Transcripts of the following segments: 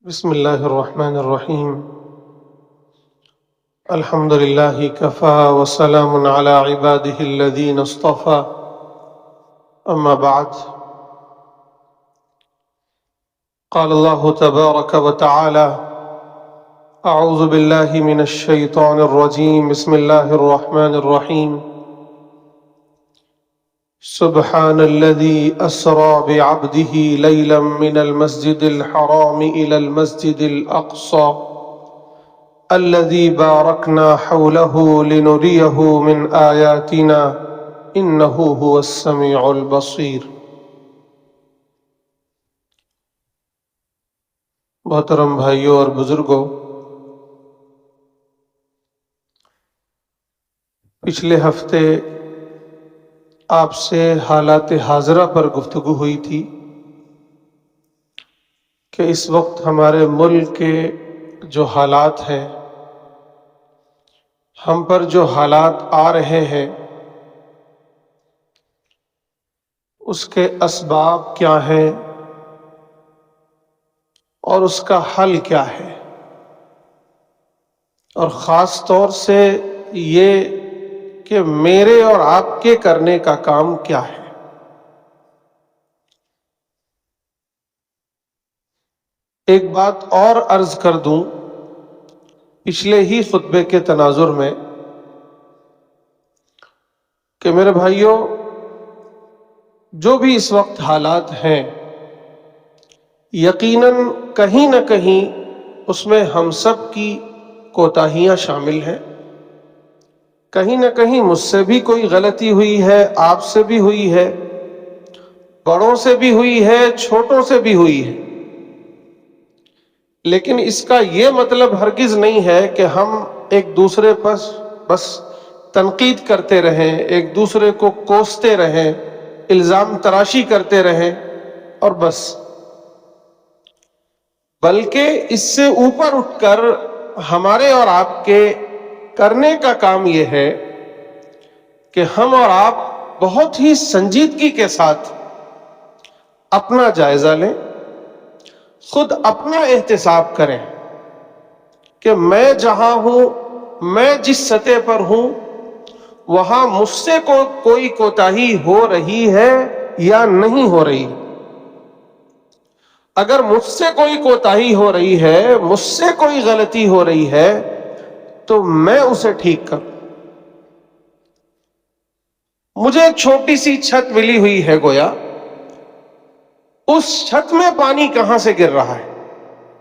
بسم الله الرحمن الرحيم. الحمد لله كفى وسلام على عباده الذين اصطفى. أما بعد، قال الله تبارك وتعالى: أعوذ بالله من الشيطان الرجيم. بسم الله الرحمن الرحيم. سبحان الذي أسرى بعبده ليلا من المسجد الحرام إلى المسجد الأقصى الذي باركنا حوله لنريه من آياتنا إنه هو السميع البصير. محترم بھائیوں اور بزرگوں، پچھلے ہفتے آپ سے حالات حاضرہ پر گفتگو ہوئی تھی کہ اس وقت ہمارے ملک کے جو حالات ہیں، ہم پر جو حالات آ رہے ہیں، اس کے اسباب کیا ہیں اور اس کا حل کیا ہے، اور خاص طور سے یہ کہ میرے اور آپ کے کرنے کا کام کیا ہے۔ ایک بات اور عرض کر دوں، پچھلے ہی خطبے کے تناظر میں، کہ میرے بھائیوں، جو بھی اس وقت حالات ہیں، یقیناً کہیں نہ کہیں اس میں ہم سب کی کوتاہیاں شامل ہیں۔ کہیں نہ کہیں مجھ سے بھی کوئی غلطی ہوئی ہے، آپ سے بھی ہوئی ہے، بڑوں سے بھی ہوئی ہے، چھوٹوں سے بھی ہوئی ہے، لیکن اس کا یہ مطلب ہرگز نہیں ہے کہ ہم ایک دوسرے پر بس تنقید کرتے رہیں، ایک دوسرے کو کوستے رہیں، الزام تراشی کرتے رہیں اور بس، بلکہ اس سے اوپر اٹھ کر ہمارے اور آپ کے کرنے کا کام یہ ہے کہ ہم اور آپ بہت ہی سنجیدگی کے ساتھ اپنا جائزہ لیں، خود اپنا احتساب کریں کہ میں جہاں ہوں، میں جس سطح پر ہوں، وہاں مجھ سے کوئی کوتاہی ہو رہی ہے یا نہیں ہو رہی۔ اگر مجھ سے کوئی کوتاہی ہو رہی ہے، مجھ سے کوئی غلطی ہو رہی ہے، تو میں اسے ٹھیک کروں۔ مجھے ایک چھوٹی سی چھت ملی ہوئی ہے، گویا اس چھت میں پانی کہاں سے گر رہا ہے،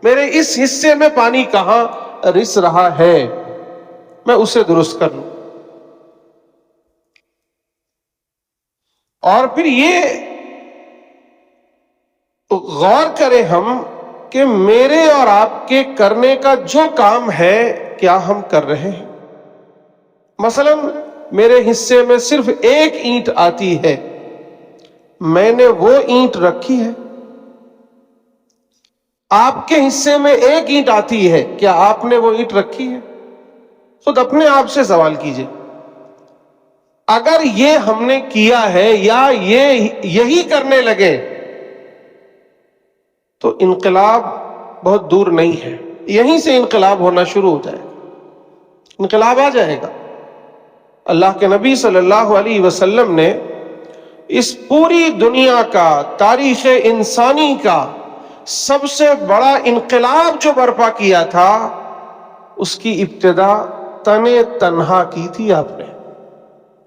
میرے اس حصے میں پانی کہاں رس رہا ہے، میں اسے درست کر لوں۔ اور پھر یہ غور کریں ہم کہ میرے اور آپ کے کرنے کا جو کام ہے، کیا ہم کر رہے ہیں؟ مثلا میرے حصے میں صرف ایک اینٹ آتی ہے، میں نے وہ اینٹ رکھی ہے؟ آپ کے حصے میں ایک اینٹ آتی ہے، کیا آپ نے وہ اینٹ رکھی ہے؟ خود اپنے آپ سے سوال کیجئے۔ اگر یہ ہم نے کیا ہے یا یہی کرنے لگے تو انقلاب بہت دور نہیں ہے، یہیں سے انقلاب ہونا شروع ہو جائے گا، انقلاب آ جائے گا۔ اللہ کے نبی صلی اللہ علیہ وسلم نے اس پوری دنیا کا، تاریخ انسانی کا سب سے بڑا انقلاب جو برپا کیا تھا، اس کی ابتدا تنے تنہا کی تھی آپ نے،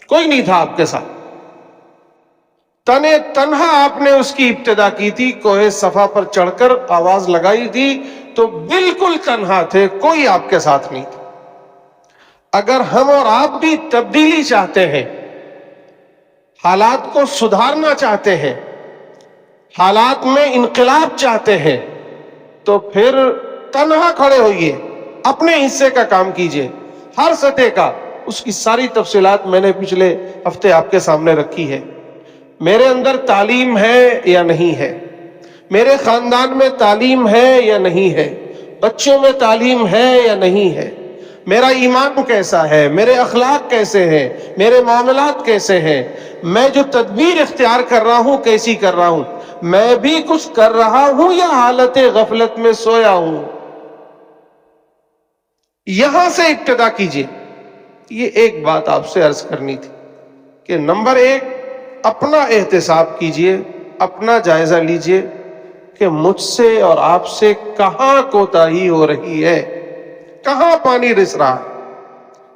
کوئی نہیں تھا آپ کے ساتھ، تنے تنہا آپ نے اس کی ابتدا کی تھی۔ کوہ صفا پر چڑھ کر آواز لگائی تھی تو بالکل تنہا تھے، کوئی آپ کے ساتھ نہیں تھا۔ اگر ہم اور آپ بھی تبدیلی چاہتے ہیں، حالات کو سدھارنا چاہتے ہیں، حالات میں انقلاب چاہتے ہیں، تو پھر تنہا کھڑے ہوئیے، اپنے حصے کا کام کیجئے، ہر سطح کا۔ اس کی ساری تفصیلات میں نے پچھلے ہفتے آپ کے سامنے رکھی ہے۔ میرے اندر تعلیم ہے یا نہیں ہے، میرے خاندان میں تعلیم ہے یا نہیں ہے، بچوں میں تعلیم ہے یا نہیں ہے، میرا ایمان کیسا ہے، میرے اخلاق کیسے ہیں، میرے معاملات کیسے ہیں، میں جو تدبیر اختیار کر رہا ہوں کیسی کر رہا ہوں، میں بھی کچھ کر رہا ہوں یا حالت غفلت میں سویا ہوں؟ یہاں سے ابتدا کیجیے. یہ ایک بات آپ سے عرض کرنی تھی کہ نمبر ایک، اپنا احتساب کیجیے، اپنا جائزہ لیجیے کہ مجھ سے اور آپ سے کہاں کوتاہی ہو رہی ہے، کہاں پانی رس رہا ہے،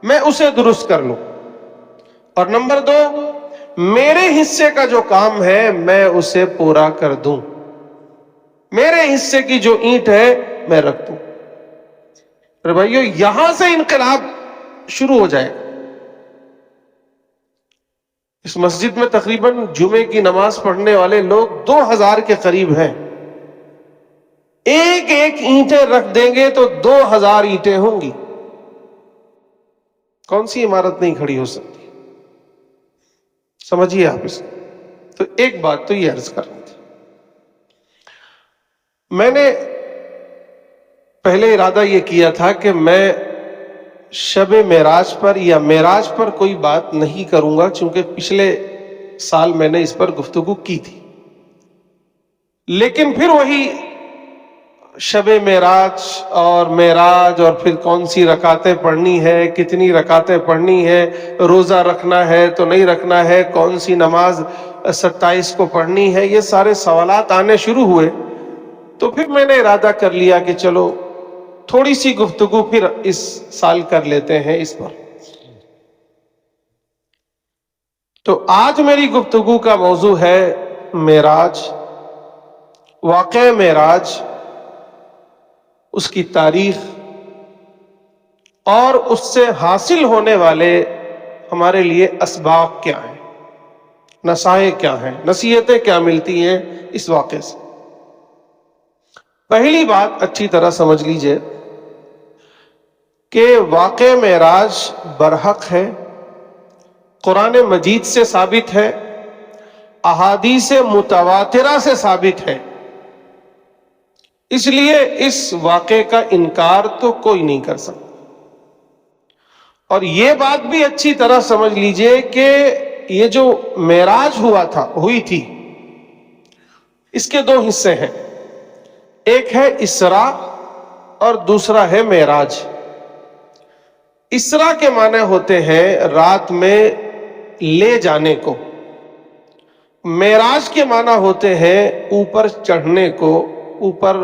میں اسے درست کر لوں. اور نمبر دو، میرے حصے کا جو کام ہے میں اسے پورا کر دوں، میرے حصے کی جو اینٹ ہے میں رکھ دوں. ارے بھائیو، یہاں سے انقلاب شروع ہو جائے. اس مسجد میں تقریباً جمعے کی نماز پڑھنے والے لوگ 2000 کے قریب ہیں. ایک ایک اینٹیں رکھ دیں گے تو 2000 اینٹیں ہوں گی. کون سی عمارت نہیں کھڑی ہو سکتی؟ سمجھیے آپ اس کو. تو ایک بات تو یہ عرض کرنی تھی. میں نے پہلے ارادہ یہ کیا تھا کہ میں شب معراج پر یا معراج پر کوئی بات نہیں کروں گا، چونکہ پچھلے سال میں نے اس پر گفتگو کی تھی. لیکن پھر وہی شب معراج اور پھر کون سی رکعتیں پڑھنی ہے، کتنی رکعتیں پڑھنی ہے، روزہ رکھنا ہے تو نہیں رکھنا ہے، کون سی نماز 27 کو پڑھنی ہے، یہ سارے سوالات آنے شروع ہوئے. تو پھر میں نے ارادہ کر لیا کہ چلو تھوڑی سی گفتگو پھر اس سال کر لیتے ہیں اس پر. تو آج میری گفتگو کا موضوع ہے معراج، واقعہ معراج، اس کی تاریخ اور اس سے حاصل ہونے والے ہمارے لیے اسباق کیا ہیں، نصائح کیا ہیں، نصیحتیں کیا ملتی ہیں اس واقعے سے. پہلی بات اچھی طرح سمجھ لیجئے کہ واقع معراج برحق ہے، قرآن مجید سے ثابت ہے، احادیث متواترہ سے ثابت ہے. اس لیے اس واقعے کا انکار تو کوئی نہیں کر سکتا. اور یہ بات بھی اچھی طرح سمجھ لیجئے کہ یہ جو معراج ہوئی تھی، اس کے دو حصے ہیں. ایک ہے اسراء اور دوسرا ہے معراج. اسراء کے معنی ہوتے ہیں رات میں لے جانے کو، معراج کے معنی ہوتے ہیں اوپر چڑھنے کو، اوپر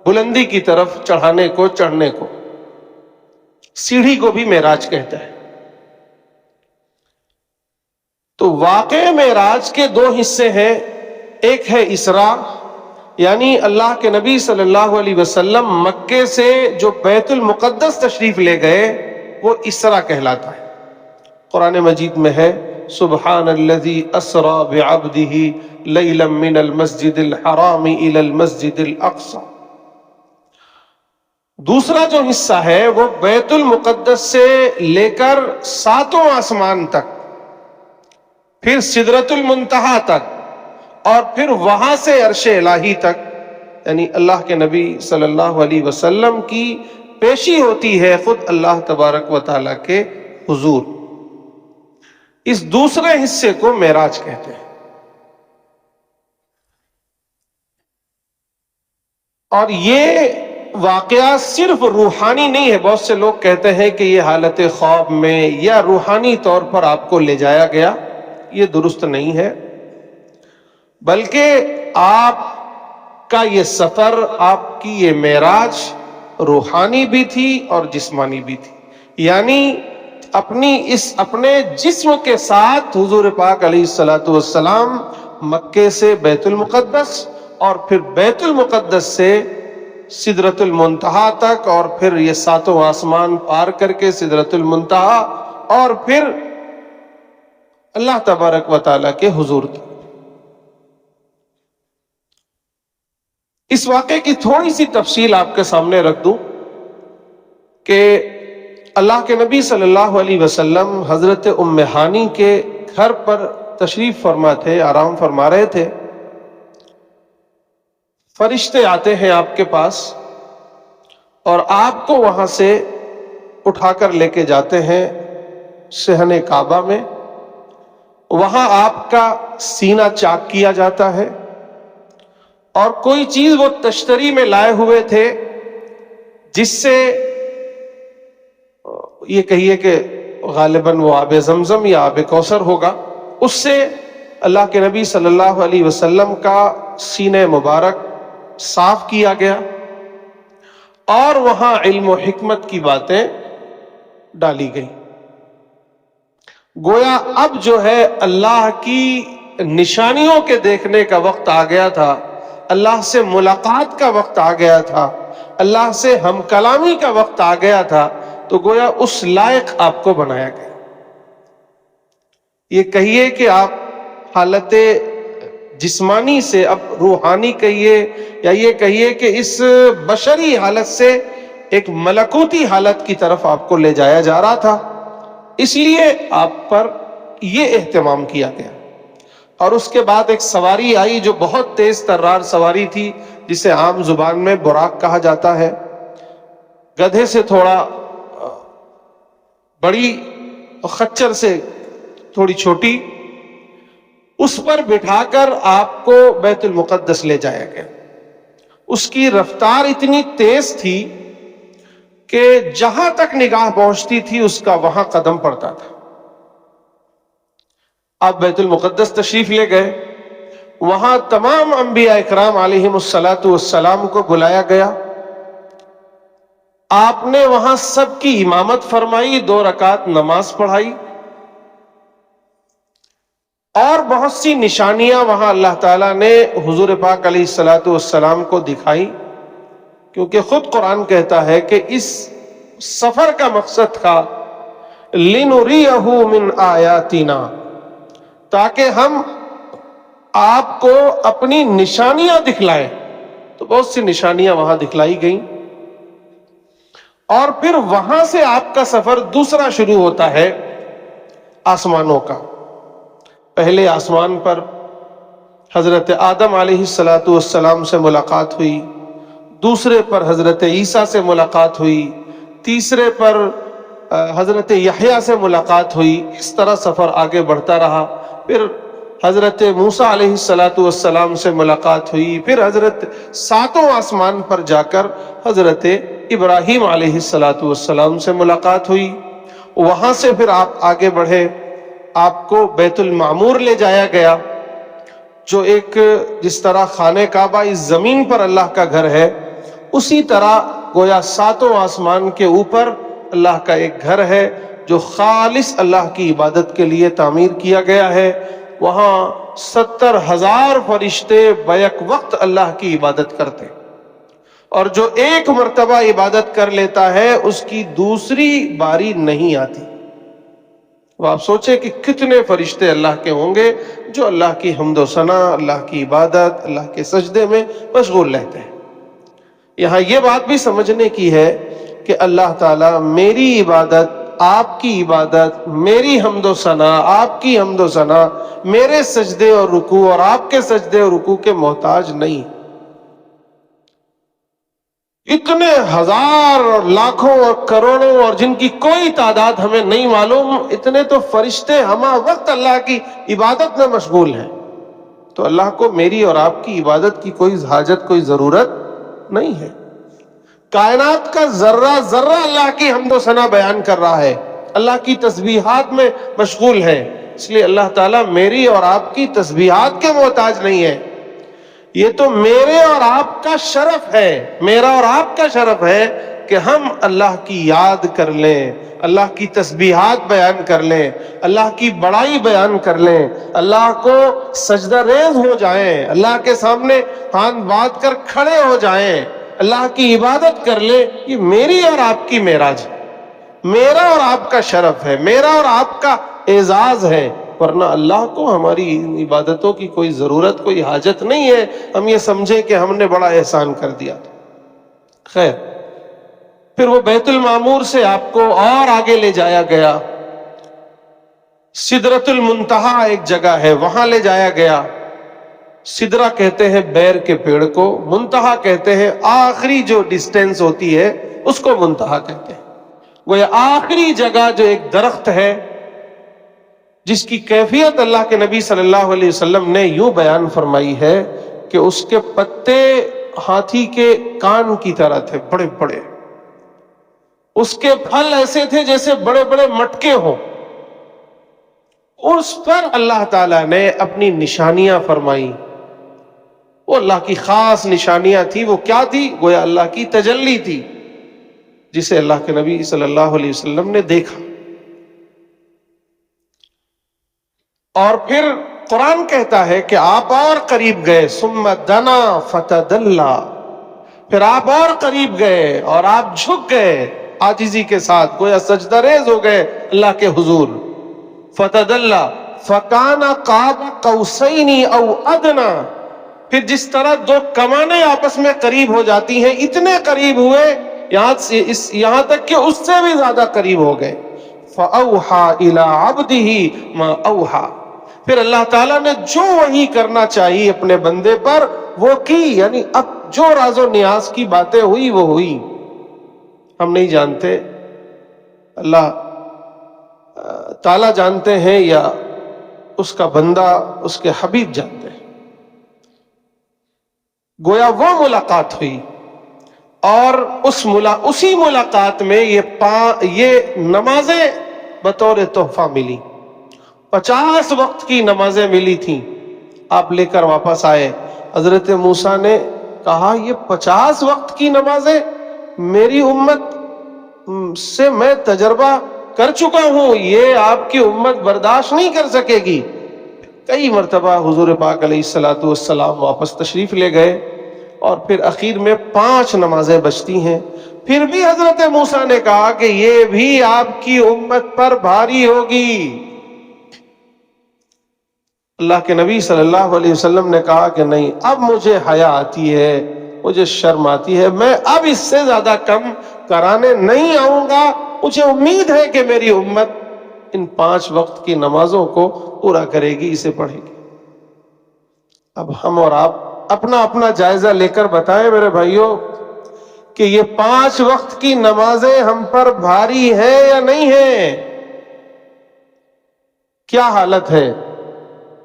بلندی کی طرف چڑھانے کو، چڑھنے کو. سیڑھی کو بھی معراج کہتا ہے. تو واقع معراج کے دو حصے ہیں. ایک ہے اسراء، یعنی اللہ کے نبی صلی اللہ علیہ وسلم مکے سے جو بیت المقدس تشریف لے گئے وہ اسراء کہلاتا ہے. قرآن مجید میں ہے سبحان الذی اسری بعبدہ لیلا من المسجد الحرام الی المسجد الاقصی. دوسرا جو حصہ ہے وہ بیت المقدس سے لے کر 7واں آسمان تک، پھر سدرۃ المنتہا تک، اور پھر وہاں سے عرش الہی تک، یعنی اللہ کے نبی صلی اللہ علیہ وسلم کی پیشی ہوتی ہے خود اللہ تبارک و تعالیٰ کے حضور. اس دوسرے حصے کو معراج کہتے ہیں. اور یہ واقعہ صرف روحانی نہیں ہے. بہت سے لوگ کہتے ہیں کہ یہ حالت خواب میں یا روحانی طور پر آپ کو لے جایا گیا. یہ درست نہیں ہے، بلکہ آپ کا یہ سفر، آپ کی یہ معراج روحانی بھی تھی اور جسمانی بھی تھی. یعنی اپنے جسم کے ساتھ حضور پاک علیہ الصلوۃ والسلام مکے سے بیت المقدس اور پھر بیت المقدس سے سدرۃ المنتہا تک، اور پھر یہ 7واں آسمان پار کر کے سدرۃ المنتہا، اور پھر اللہ تبارک و تعالیٰ کے حضور تک. اس واقعے کی تھوڑی سی تفصیل آپ کے سامنے رکھ دوں کہ اللہ کے نبی صلی اللہ علیہ وسلم حضرت ام ہانی کے گھر پر تشریف فرما تھے، آرام فرما رہے تھے. فرشتے آتے ہیں آپ کے پاس اور آپ کو وہاں سے اٹھا کر لے کے جاتے ہیں صحن کعبہ میں. وہاں آپ کا سینہ چاک کیا جاتا ہے، اور کوئی چیز وہ تشتری میں لائے ہوئے تھے جس سے یہ کہیے کہ غالباً وہ آب زمزم یا آب کوثر ہوگا، اس سے اللہ کے نبی صلی اللہ علیہ وسلم کا سینہ مبارک صاف کیا گیا اور وہاں علم و حکمت کی باتیں ڈالی گئی۔ گویا اب جو ہے اللہ کی نشانیوں کے دیکھنے کا وقت آ گیا تھا، اللہ سے ملاقات کا وقت آ گیا تھا، اللہ سے ہم کلامی کا وقت آ گیا تھا، تو گویا اس لائق آپ کو بنایا گیا۔ یہ کہیے کہ آپ حالت جسمانی سے اب روحانی کہیے، یا یہ کہیے کہ اس بشری حالت سے ایک ملکوتی حالت کی طرف آپ کو لے جایا جا رہا تھا، اس لیے آپ پر یہ اہتمام کیا گیا۔ اور اس کے بعد ایک سواری آئی جو بہت تیز ترار سواری تھی، جسے عام زبان میں براق کہا جاتا ہے، گدھے سے تھوڑا بڑی اور خچر سے تھوڑی چھوٹی، اس پر بٹھا کر آپ کو بیت المقدس لے جایا گیا۔ اس کی رفتار اتنی تیز تھی کہ جہاں تک نگاہ پہنچتی تھی اس کا وہاں قدم پڑتا تھا۔ آپ بیت المقدس تشریف لے گئے، وہاں تمام انبیاء اکرام علیہم الصلاۃ والسلام کو بلایا گیا، آپ نے وہاں سب کی امامت فرمائی، 2 رکعت نماز پڑھائی، اور بہت سی نشانیاں وہاں اللہ تعالیٰ نے حضور پاک علیہ الصلاۃ والسلام کو دکھائی، کیونکہ خود قرآن کہتا ہے کہ اس سفر کا مقصد تھا لِنُرِيَهُ مِنْ آیاتنا، تاکہ ہم آپ کو اپنی نشانیاں دکھلائیں۔ تو بہت سی نشانیاں وہاں دکھلائی گئیں، اور پھر وہاں سے آپ کا سفر دوسرا شروع ہوتا ہے آسمانوں کا۔ پہلے آسمان پر حضرت آدم علیہ الصلاۃ والسلام سے ملاقات ہوئی، دوسرے پر حضرت عیسیٰ سے ملاقات ہوئی، تیسرے پر حضرت یحییٰ سے ملاقات ہوئی۔ اس طرح سفر آگے بڑھتا رہا، پھر حضرت موسیٰ علیہ الصلاۃ والسلام سے ملاقات ہوئی، پھر حضرت 7واں آسمان پر جا کر حضرت ابراہیم علیہ الصلاۃ والسلام سے ملاقات ہوئی۔ وہاں سے پھر آپ آگے بڑھے، آپ کو بیت المعمور لے جایا گیا، جو ایک جس طرح خانہ کعبہ اس زمین پر اللہ کا گھر ہے، اسی طرح گویا 7واں آسمان کے اوپر اللہ کا ایک گھر ہے جو خالص اللہ کی عبادت کے لیے تعمیر کیا گیا ہے۔ وہاں 70,000 فرشتے بیک وقت اللہ کی عبادت کرتے، اور جو ایک مرتبہ عبادت کر لیتا ہے اس کی دوسری باری نہیں آتی۔ وہ آپ سوچیں کہ کتنے فرشتے اللہ کے ہوں گے جو اللہ کی حمد و ثنا، اللہ کی عبادت، اللہ کے سجدے میں مشغول رہتے ہیں۔ یہاں یہ بات بھی سمجھنے کی ہے کہ اللہ تعالیٰ میری عبادت، آپ کی عبادت، میری حمد و ثنا، آپ کی حمد و ثنا، میرے سجدے اور رکوع اور آپ کے سجدے اور رکوع کے محتاج نہیں۔ اتنے ہزار اور لاکھوں اور کروڑوں اور جن کی کوئی تعداد ہمیں نہیں معلوم، اتنے تو فرشتے ہمہ وقت اللہ کی عبادت میں مشغول ہیں، تو اللہ کو میری اور آپ کی عبادت کی کوئی حاجت، کوئی ضرورت نہیں ہے۔ کائنات کا ذرہ ذرہ اللہ کی حمد و ثنا بیان کر رہا ہے، اللہ کی تسبیحات میں مشغول ہے، اس لیے اللہ تعالیٰ میری اور آپ کی تسبیحات کے محتاج نہیں ہے۔ یہ تو میرے اور آپ کا شرف ہے، میرا اور آپ کا شرف ہے کہ ہم اللہ کی یاد کر لیں، اللہ کی تسبیحات بیان کر لیں، اللہ کی بڑائی بیان کر لیں، اللہ کو سجدہ ریز ہو جائیں، اللہ کے سامنے ہاتھ باندھ کر کھڑے ہو جائیں، اللہ کی عبادت کر لیں۔ یہ میری اور آپ کی معراج ہے، میرا اور آپ کا شرف ہے، میرا اور آپ کا اعزاز ہے، ورنہ اللہ کو ہماری عبادتوں کی کوئی ضرورت، کوئی حاجت نہیں ہے۔ ہم یہ سمجھے کہ ہم نے بڑا احسان کر دیا تھا۔ خیر، پھر وہ بیت المعمور سے آپ کو اور آگے لے جایا گیا، سدرۃ المنتہا ایک جگہ ہے، وہاں لے جایا گیا۔ سدرہ کہتے ہیں بیر کے پیڑ کو، منتہا کہتے ہیں آخری جو ڈسٹینس ہوتی ہے اس کو منتہا کہتے ہیں۔ وہ آخری جگہ جو ایک درخت ہے جس کی کیفیت اللہ کے نبی صلی اللہ علیہ وسلم نے یوں بیان فرمائی ہے کہ اس کے پتے ہاتھی کے کان کی طرح تھے، بڑے بڑے. اس کے پھل ایسے تھے جیسے بڑے بڑے مٹکے ہوں. اس پر اللہ تعالیٰ نے اپنی نشانیاں فرمائی. وہ اللہ کی خاص نشانیاں تھی. وہ کیا تھی؟ گویا اللہ کی تجلی تھی جسے اللہ کے نبی صلی اللہ علیہ وسلم نے دیکھا. اور پھر قرآن کہتا ہے کہ آپ اور قریب گئے، ثم دنا فتدلی، پھر آپ اور قریب گئے اور آپ جھک گئے عاجزی کے ساتھ، گویا سجدہ ریز ہو گئے اللہ کے حضور. فتدلی فکان قاب قوسین او ادنی، پھر جس طرح دو کمانیں آپس میں قریب ہو جاتی ہیں اتنے قریب ہوئے، یہاں تک کہ اس سے بھی زیادہ قریب ہو گئے. فَأَوْحَى إِلَىٰ عَبْدِهِ مَا أَوْحَى، پھر اللہ تعالیٰ نے جو وحی کرنا چاہیے اپنے بندے پر وہ کی. یعنی اب جو راز و نیاز کی باتیں ہوئی وہ ہوئی. ہم نہیں جانتے، اللہ تعالیٰ جانتے ہیں یا اس کا بندہ اس کے حبیب جانتے ہیں. گویا وہ ملاقات ہوئی اور اسی ملاقات میں یہ نمازیں بطور تحفہ ملی. 50 وقت کی نمازیں ملی تھیں، آپ لے کر واپس آئے. حضرت موسیٰ نے کہا یہ 50 وقت کی نمازیں میری امت سے میں تجربہ کر چکا ہوں، یہ آپ کی امت برداشت نہیں کر سکے گی. کئی مرتبہ حضور پاک علیہ الصلوۃ والسلام واپس تشریف لے گئے اور پھر اخیر میں 5 نمازیں بچتی ہیں. پھر بھی حضرت موسیٰ نے کہا کہ یہ بھی آپ کی امت پر بھاری ہوگی. اللہ کے نبی صلی اللہ علیہ وسلم نے کہا کہ نہیں، اب مجھے حیا آتی ہے، مجھے شرم آتی ہے، میں اب اس سے زیادہ کم کرانے نہیں آؤں گا. مجھے امید ہے کہ میری امت ان 5 وقت کی نمازوں کو پورا کرے گی، اسے پڑھے گی. اب ہم اور آپ اپنا اپنا جائزہ لے کر بتائیں میرے بھائیوں کہ یہ 5 وقت کی نمازیں ہم پر بھاری ہیں یا نہیں ہیں؟ کیا حالت ہے؟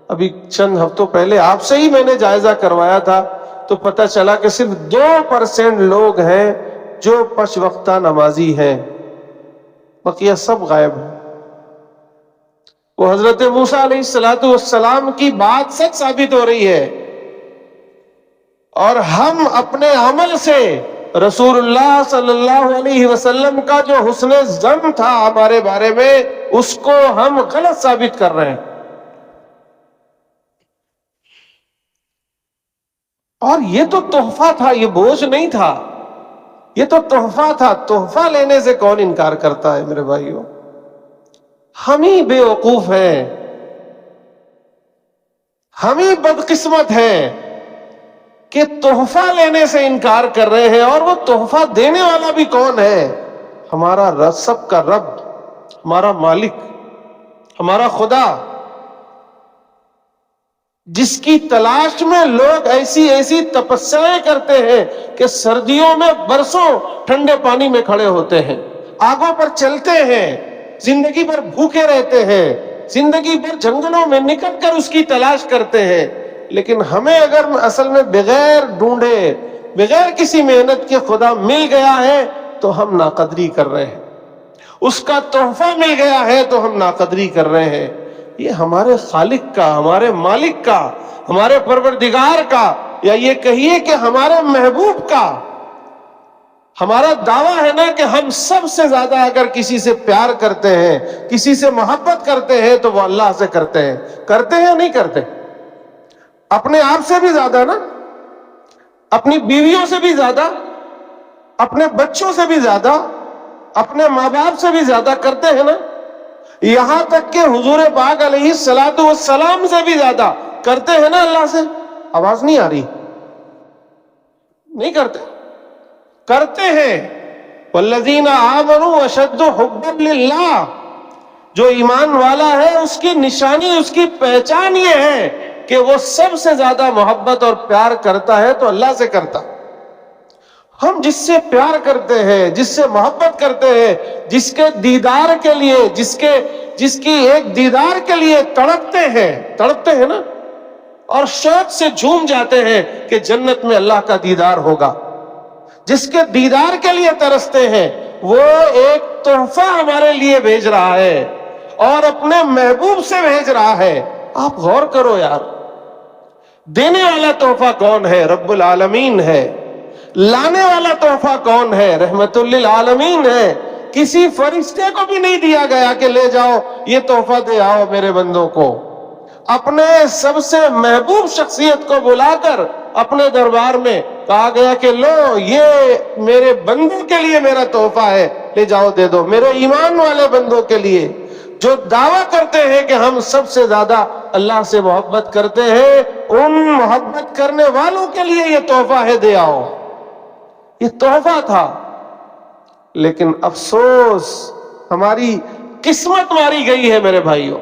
ابھی چند ہفتوں پہلے آپ سے ہی میں نے جائزہ کروایا تھا تو پتہ چلا کہ صرف 2% لوگ ہیں جو 5 وقتہ نمازی ہیں، بقیہ سب غائب ہیں. وہ حضرت موسیٰ علیہ السلام کی بات سچ ثابت ہو رہی ہے، اور ہم اپنے عمل سے رسول اللہ صلی اللہ علیہ وسلم کا جو حسن ظن تھا ہمارے بارے میں اس کو ہم غلط ثابت کر رہے ہیں. اور یہ تو تحفہ تھا، یہ بوجھ نہیں تھا، یہ تو تحفہ تھا. تحفہ لینے سے کون انکار کرتا ہے میرے بھائیوں؟ ہم ہی بے وقوف ہیں، ہم ہی بدقسمت ہیں کہ تحفہ لینے سے انکار کر رہے ہیں. اور وہ تحفہ دینے والا بھی کون ہے؟ ہمارا رب، سب کا رب، ہمارا مالک، ہمارا خدا، جس کی تلاش میں لوگ ایسی تپسیاں کرتے ہیں کہ سردیوں میں برسوں ٹھنڈے پانی میں کھڑے ہوتے ہیں، آگوں پر چلتے ہیں، زندگی بھر بھوکے رہتے ہیں، زندگی بھر جنگلوں میں نکل کر اس کی تلاش کرتے ہیں. لیکن ہمیں اگر اصل میں بغیر ڈھونڈے، بغیر کسی محنت کے خدا مل گیا ہے تو ہم ناقدری کر رہے ہیں، اس کا تحفہ مل گیا ہے تو ہم ناقدری کر رہے ہیں. یہ ہمارے خالق کا، ہمارے مالک کا، ہمارے پروردگار کا، یا یہ کہیے کہ ہمارے محبوب کا. ہمارا دعویٰ ہے نا کہ ہم سب سے زیادہ اگر کسی سے پیار کرتے ہیں، کسی سے محبت کرتے ہیں تو وہ اللہ سے کرتے ہیں. کرتے ہیں یا نہیں کرتے؟ اپنے آپ سے بھی زیادہ نا، اپنی بیویوں سے بھی زیادہ، اپنے بچوں سے بھی زیادہ، اپنے ماں باپ سے بھی زیادہ کرتے ہیں نا. یہاں تک کہ حضور پاک علیہ الصلوۃ والسلام سے بھی زیادہ کرتے ہیں نا اللہ سے. آواز نہیں آ رہی؟ نہیں کرتے؟ کرتے ہیں. والذین آمنوا اشد حبا للہ، جو ایمان والا ہے اس کی نشانی، اس کی پہچان یہ ہے کہ وہ سب سے زیادہ محبت اور پیار کرتا ہے تو اللہ سے کرتا. ہم جس سے پیار کرتے ہیں، جس سے محبت کرتے ہیں، جس کے دیدار کے لیے، جس کی ایک دیدار کے لیے تڑپتے ہیں نا، اور شوق سے جھوم جاتے ہیں کہ جنت میں اللہ کا دیدار ہوگا. جس کے دیدار کے لیے ترستے ہیں وہ ایک تحفہ ہمارے لیے بھیج رہا ہے اور اپنے محبوب سے بھیج رہا ہے. آپ غور کرو یار, دینے والا تحفہ کون ہے؟ رب العالمین ہے. لانے والا تحفہ کون ہے؟ رحمت للعالمین ہے. کسی فرشتے کو بھی نہیں دیا گیا کہ لے جاؤ یہ تحفہ دے آؤ میرے بندوں کو. اپنے سب سے محبوب شخصیت کو بلا کر اپنے دربار میں کہا گیا کہ لو یہ میرے بندوں کے لیے میرا تحفہ ہے, لے جاؤ دے دو. میرے ایمان والے بندوں کے لیے جو دعویٰ کرتے ہیں کہ ہم سب سے زیادہ اللہ سے محبت کرتے ہیں, ان محبت کرنے والوں کے لیے یہ تحفہ ہے, دے آؤ. یہ تحفہ تھا. لیکن افسوس ہماری قسمت ماری گئی ہے میرے بھائیوں,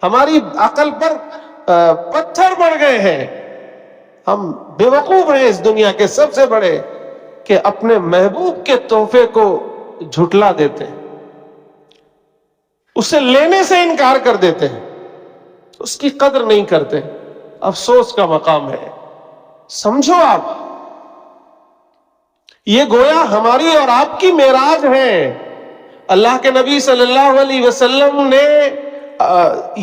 ہماری عقل پر پتھر پڑ گئے ہیں. ہم بے وقوف ہیں اس دنیا کے سب سے بڑے کہ اپنے محبوب کے تحفے کو جھٹلا دیتے ہیں, اسے لینے سے انکار کر دیتے ہیں, اس کی قدر نہیں کرتے. افسوس کا مقام ہے. سمجھو آپ, یہ گویا ہماری اور آپ کی معراج ہے. اللہ کے نبی صلی اللہ علیہ وسلم نے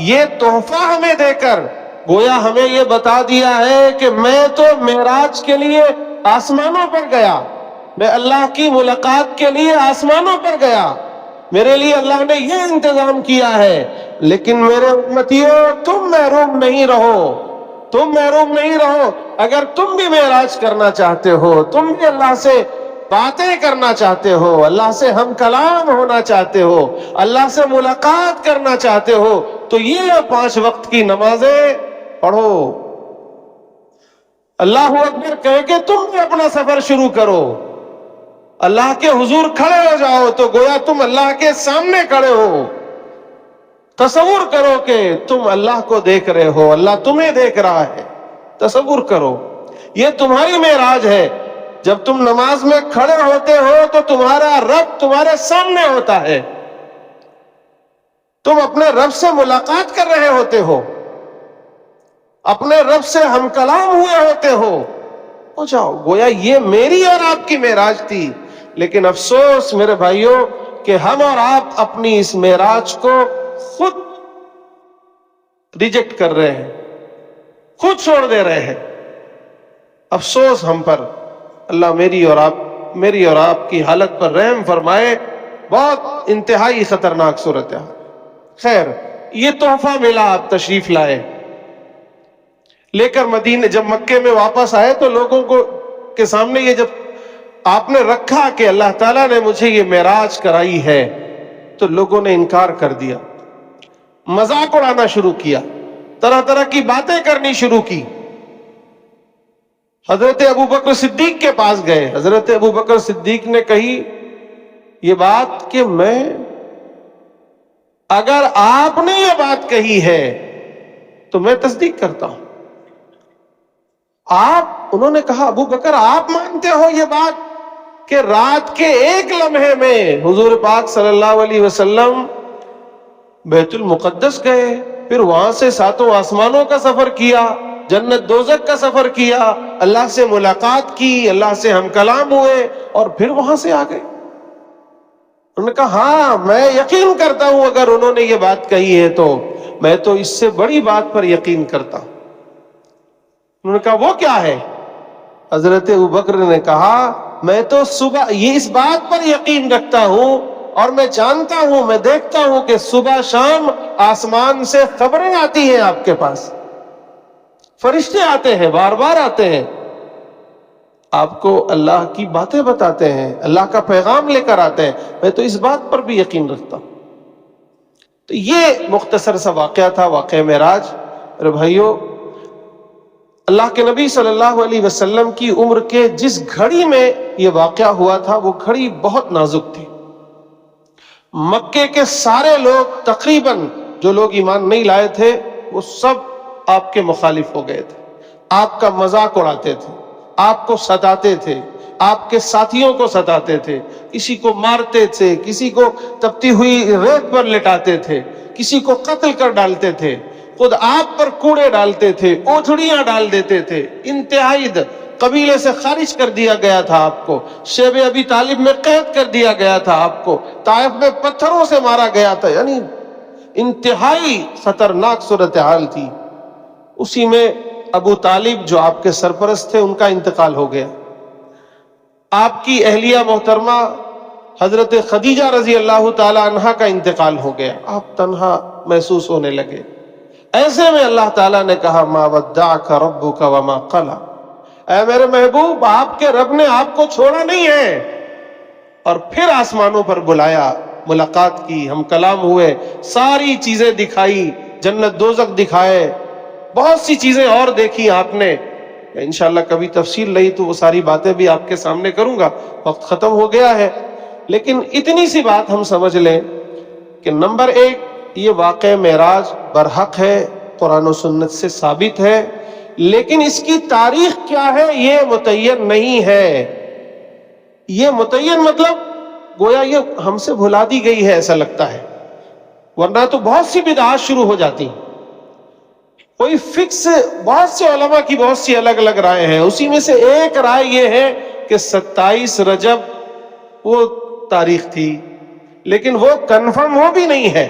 یہ تحفہ ہمیں دے کر گویا ہمیں یہ بتا دیا ہے کہ میں تو معراج کے لیے آسمانوں پر گیا, میں اللہ کی ملاقات کے لیے آسمانوں پر گیا, میرے لیے اللہ نے یہ انتظام کیا ہے. لیکن میرے امتیوں تم محروم نہیں رہو, تم محروم نہیں رہو. اگر تم بھی معراج کرنا چاہتے ہو, تم بھی اللہ سے باتیں کرنا چاہتے ہو, اللہ سے ہم کلام ہونا چاہتے ہو, اللہ سے ملاقات کرنا چاہتے ہو, تو یہ 5 وقت کی نمازیں پڑھو. اللہ اکبر کہہ کے تم بھی اپنا سفر شروع کرو. اللہ کے حضور کھڑے ہو جاؤ تو گویا تم اللہ کے سامنے کھڑے ہو. تصور کرو کہ تم اللہ کو دیکھ رہے ہو, اللہ تمہیں دیکھ رہا ہے. تصور کرو, یہ تمہاری معراج ہے. جب تم نماز میں کھڑے ہوتے ہو تو تمہارا رب تمہارے سامنے ہوتا ہے, تم اپنے رب سے ملاقات کر رہے ہوتے ہو, اپنے رب سے ہم کلام ہوئے ہوتے ہو جاؤ. گویا یہ میری اور آپ کی معراج تھی. لیکن افسوس میرے بھائیوں کہ ہم اور آپ اپنی اس معراج کو خود ریجیکٹ کر رہے ہیں, خود چھوڑ دے رہے ہیں. افسوس ہم پر. اللہ میری اور آپ کی حالت پر رحم فرمائے. بہت انتہائی خطرناک صورت ہے. خیر, یہ تحفہ ملا, آپ تشریف لائے, لے کر مدینے جب مکے میں واپس آئے تو لوگوں کو کے سامنے یہ جب آپ نے رکھا کہ اللہ تعالیٰ نے مجھے یہ معراج کرائی ہے, تو لوگوں نے انکار کر دیا, مذاق اڑانا شروع کیا, طرح طرح کی باتیں کرنی شروع کی. حضرت ابو بکر صدیق کے پاس گئے. حضرت ابو بکر صدیق نے کہی یہ بات کہ میں, اگر آپ نے یہ بات کہی ہے تو میں تصدیق کرتا ہوں. انہوں نے کہا ابو بکر آپ مانتے ہو یہ بات کہ رات کے ایک لمحے میں حضور پاک صلی اللہ علیہ وسلم بیت المقدس گئے, پھر وہاں سے 7 آسمانوں کا سفر کیا, جنت دوزخ کا سفر کیا, اللہ سے ملاقات کی, اللہ سے ہم کلام ہوئے اور پھر وہاں سے آ گئے. انہوں نے کہا ہاں میں یقین کرتا ہوں, اگر انہوں نے یہ بات کہی ہے تو میں تو اس سے بڑی بات پر یقین کرتا ہوں. انہوں نے کہا وہ کیا ہے؟ حضرت ابوبکر نے کہا میں تو صبح یہ اس بات پر یقین رکھتا ہوں اور میں جانتا ہوں, میں دیکھتا ہوں کہ صبح شام آسمان سے خبریں آتی ہیں آپ کے پاس, فرشتے آتے ہیں, بار بار آتے ہیں, آپ کو اللہ کی باتیں بتاتے ہیں, اللہ کا پیغام لے کر آتے ہیں. میں تو اس بات پر بھی یقین رکھتا ہوں. تو یہ مختصر سا واقعہ تھا, واقعہ معراج. میرے بھائیوں, اللہ کے نبی صلی اللہ علیہ وسلم کی عمر کے جس گھڑی میں یہ واقعہ ہوا تھا وہ گھڑی بہت نازک تھی. مکے کے سارے لوگ تقریباً جو لوگ ایمان نہیں لائے تھے وہ سب آپ کے مخالف ہو گئے تھے, آپ کا مذاق اڑاتے تھے, آپ کو ستاتے تھے, آپ کے ساتھیوں کو ستاتے تھے, کسی کو مارتے تھے, کسی کو تپتی ہوئی ریت پر لٹاتے تھے, کسی کو قتل کر ڈالتے تھے. خود آپ پر کوڑے ڈالتے تھے، اوجھڑیاں ڈال دیتے تھے، انتہائی قبیلے سے خارج کر دیا گیا تھا آپ کو، شیب ابی طالب میں قید کر دیا گیا تھا آپ کو، طائف میں پتھروں سے مارا گیا تھا، یعنی انتہائی خطرناک صورتحال تھی۔ اسی میں ابو طالب جو آپ کے سرپرست تھے ان کا انتقال ہو گیا، آپ کی اہلیہ محترمہ حضرت خدیجہ رضی اللہ تعالی عنہا کا انتقال ہو گیا، آپ تنہا محسوس ہونے لگے۔ ایسے میں اللہ تعالیٰ نے کہا ما ودعک ربک وما قلی، اے میرے محبوب آپ کے رب نے آپ کو چھوڑا نہیں ہے، اور پھر آسمانوں پر بلایا، ملاقات کی، ہم کلام ہوئے، ساری چیزیں دکھائی، جنت دوزخ دکھائے، بہت سی چیزیں اور دیکھی آپ نے۔ انشاءاللہ کبھی تفصیل رہی تو وہ ساری باتیں بھی آپ کے سامنے کروں گا، وقت ختم ہو گیا ہے، لیکن اتنی سی بات ہم سمجھ لیں کہ نمبر ایک، یہ واقعہ معراج برحق ہے، قرآن و سنت سے ثابت ہے، لیکن اس کی تاریخ کیا ہے یہ متعین نہیں ہے۔ یہ متعین مطلب گویا یہ ہم سے بھلا دی گئی ہے ایسا لگتا ہے، ورنہ تو بہت سی بدعات شروع ہو جاتی ہیں۔ کوئی فکس، بہت سے علماء کی بہت سی الگ الگ رائے ہیں، اسی میں سے ایک رائے یہ ہے کہ 27 رجب وہ تاریخ تھی، لیکن وہ کنفرم وہ بھی نہیں ہے،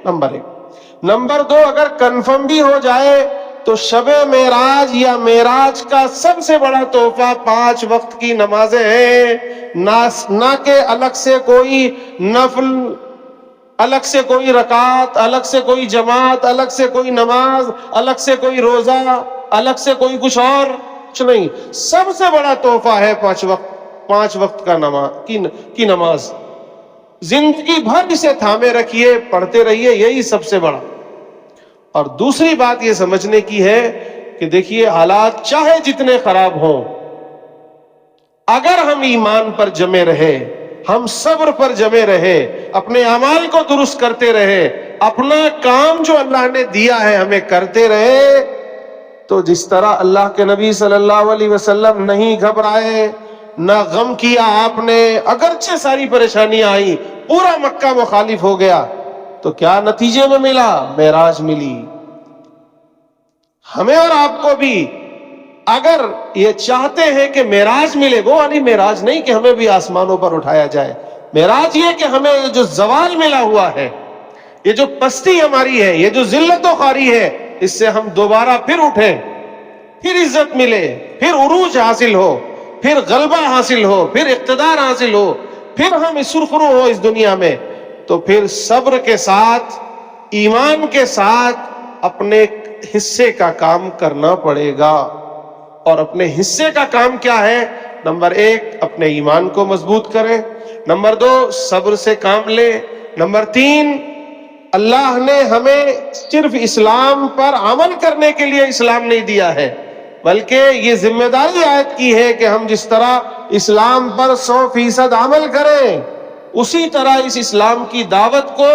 نمبر ایک۔ نمبر دو، اگر کنفرم بھی ہو جائے تو شب معراج یا معراج کا سب سے بڑا تحفہ 5 وقت کی نمازیں ہیں، نہ کہ الگ سے کوئی نفل، الگ سے کوئی رکعت، الگ سے کوئی جماعت، الگ سے کوئی نماز، الگ سے کوئی روزہ، الگ سے کوئی کچھ اور، کچھ نہیں۔ سب سے بڑا تحفہ ہے 5 وقت کا کی نماز۔ زندگی بھر اسے تھامے رکھیے، پڑھتے رہیے، یہی سب سے بڑا۔ اور دوسری بات یہ سمجھنے کی ہے کہ دیکھیے حالات چاہے جتنے خراب ہوں، اگر ہم ایمان پر جمے رہے، ہم صبر پر جمے رہے، اپنے اعمال کو درست کرتے رہے، اپنا کام جو اللہ نے دیا ہے ہمیں کرتے رہے، تو جس طرح اللہ کے نبی صلی اللہ علیہ وسلم نہیں گھبرائے، نہ غم کیا آپ نے، اگرچہ ساری پریشانیاں آئیں، پورا مکہ مخالف ہو گیا، تو کیا نتیجے میں ملا؟ معراج ملی۔ ہمیں اور آپ کو بھی اگر یہ چاہتے ہیں کہ معراج ملے، وہ والی معراج نہیں کہ ہمیں بھی آسمانوں پر اٹھایا جائے، معراج یہ کہ ہمیں یہ جو زوال ملا ہوا ہے، یہ جو پستی ہماری ہے، یہ جو ذلت و خواری ہے، اس سے ہم دوبارہ پھر اٹھیں، پھر عزت ملے، پھر عروج حاصل ہو، پھر غلبہ حاصل ہو، پھر اقتدار حاصل ہو، پھر ہم سرخرو ہو اس دنیا میں، تو پھر صبر کے ساتھ، ایمان کے ساتھ اپنے حصے کا کام کرنا پڑے گا۔ اور اپنے حصے کا کام کیا ہے؟ نمبر ایک، اپنے ایمان کو مضبوط کریں، نمبر دو، صبر سے کام لیں، نمبر تین، اللہ نے ہمیں صرف اسلام پر عمل کرنے کے لیے اسلام نہیں دیا ہے، بلکہ یہ ذمہ داری عائد کی ہے کہ ہم جس طرح اسلام پر 100% عمل کریں، اسی طرح اس اسلام کی دعوت کو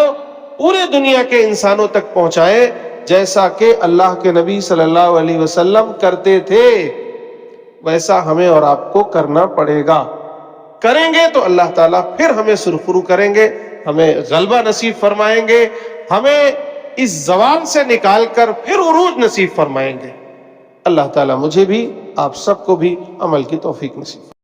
پورے دنیا کے انسانوں تک پہنچائیں، جیسا کہ اللہ کے نبی صلی اللہ علیہ وسلم کرتے تھے، ویسا ہمیں اور آپ کو کرنا پڑے گا۔ کریں گے تو اللہ تعالیٰ پھر ہمیں سرخرو کریں گے، ہمیں غلبہ نصیب فرمائیں گے، ہمیں اس زوال سے نکال کر پھر عروج نصیب فرمائیں گے۔ اللہ تعالیٰ مجھے بھی، آپ سب کو بھی عمل کی توفیق نصیب